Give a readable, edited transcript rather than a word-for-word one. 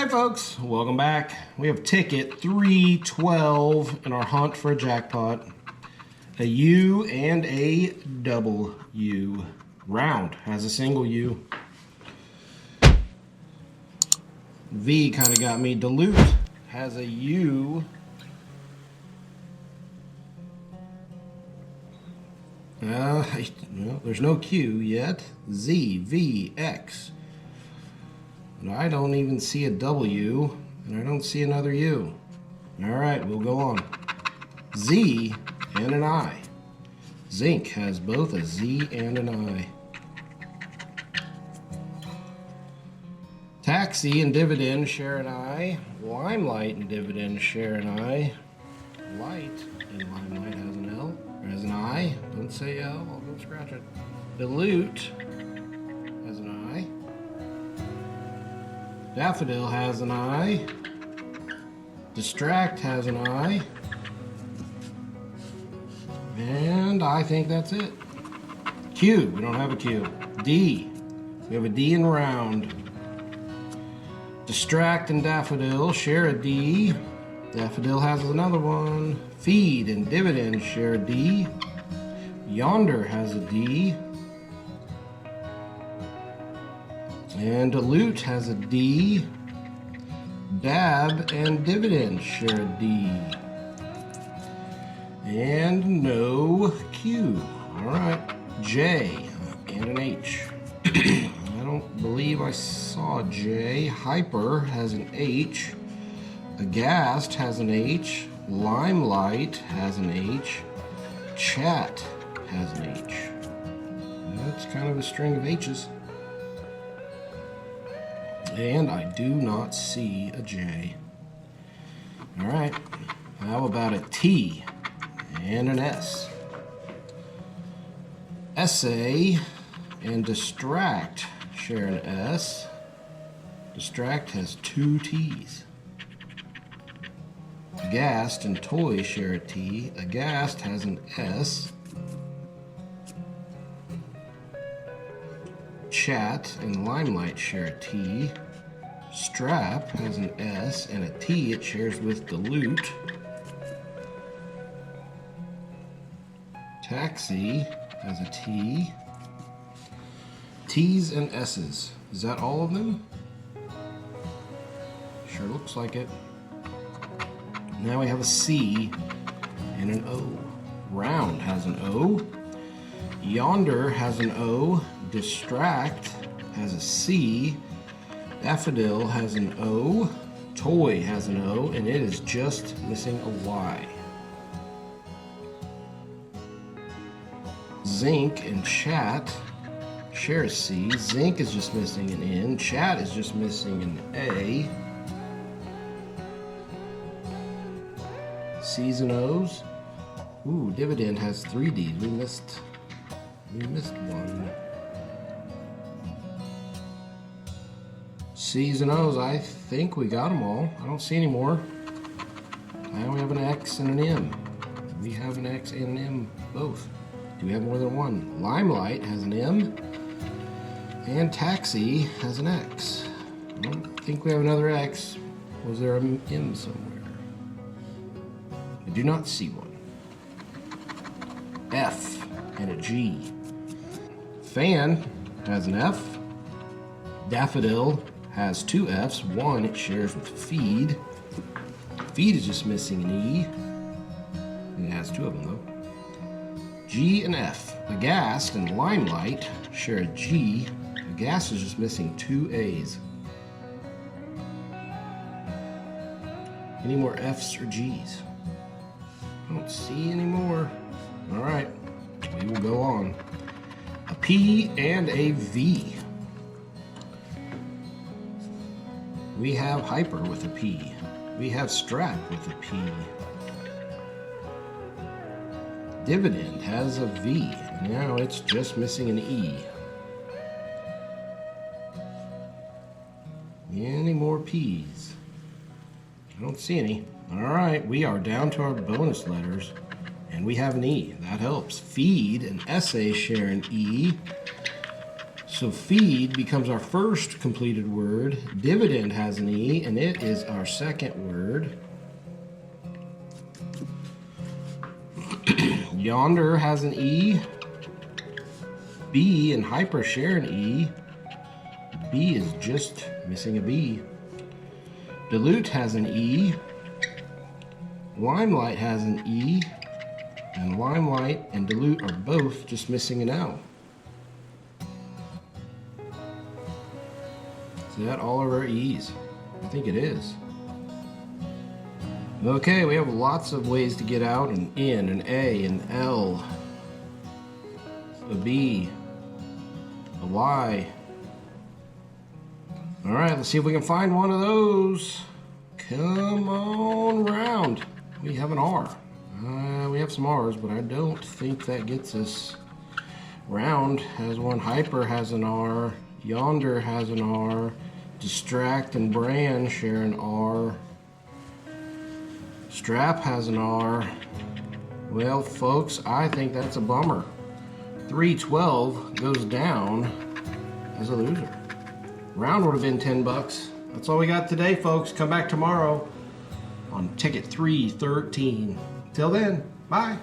Hey folks, welcome back. We have ticket 312 in our hunt for a jackpot. A U and a double U. Round has a single U. V kind of got me. Dilute has a U. No, there's no Q yet. Z, V, X. And I don't even see a W, and I don't see another U. All right, we'll go on. Z and an I. Zinc has both a Z and an I. Taxi and dividend share an I. Limelight and dividend share an I. Light and limelight has an L. Or has an I. Don't say L, I'll go scratch it. Dilute has an I. Daffodil has an I. Distract has an I. And I think that's it. Q, we don't have a Q. D, we have a D in round. Distract and Daffodil share a D. Daffodil has another one. Feed and dividend share a D. Yonder has a D. And dilute has a D. Dab and dividend share a D. And no Q. Alright. J and an H. I don't believe I saw J. Hyper has an H. Aghast has an H. Limelight has an H. Chat has an H. That's kind of a string of H's. And I do not see a J. Alright, how about a T and an S? Essay and Distract share an S. Distract has two T's. Aghast and Toy share a T. Aghast has an S. Chat and Limelight share a T. Strap has an S and a T it shares with Dilute. Taxi has a T. T's and S's. Is that all of them? Sure looks like it. Now we have a C and an O. Round has an O. Yonder has an O. Distract has a C. Daffodil has an O. Toy has an O, and it is just missing a Y. Zinc and Chat share a C. Zinc is just missing an N. Chat is just missing an A. C's and O's. Ooh, dividend has 3 D's. We missed one. C's and O's, I think we got them all. I don't see any more. Now we have an X and an M. We have an X and an M both. Do we have more than one? Limelight has an M. And Taxi has an X. I don't think we have another X. Was there an M somewhere? I do not see one. F and a G. Fan has an F. Daffodil has 2 F's. One it shares with Feed. Feed is just missing an E. And it has 2 of them though. G and F. Aghast and Limelight share a G. Aghast is just missing 2 A's. Any more F's or G's? I don't see any more. All right, we will go on. A P and a V. We have Hyper with a P. We have Strap with a P. Dividend has a V. Now it's just missing an E. Any more P's? I don't see any. All right, we are down to our bonus letters, and we have an E. That helps. Feed and Essay share an E. So feed becomes our first completed word. Dividend has an E, and it is our second word. Yonder has an E. B and hyper share an E. B is just missing a B. Dilute has an E. Limelight has an E. And limelight and dilute are both just missing an L. Is that all of our E's? I think it is. Okay, we have lots of ways to get out: an N, an A, an L, a B, a Y. All right, let's see if we can find one of those. Come on round. We have an R. We have some R's, but I don't think that gets us. Round has one. Hyper has an R. Yonder has an R. Distract and Brand share an R. Strap has an R. Well, folks, I think that's a bummer. 312 goes down as a loser. Round would have been 10 bucks. That's all we got today, folks. Come back tomorrow on Ticket 313. Till then, bye.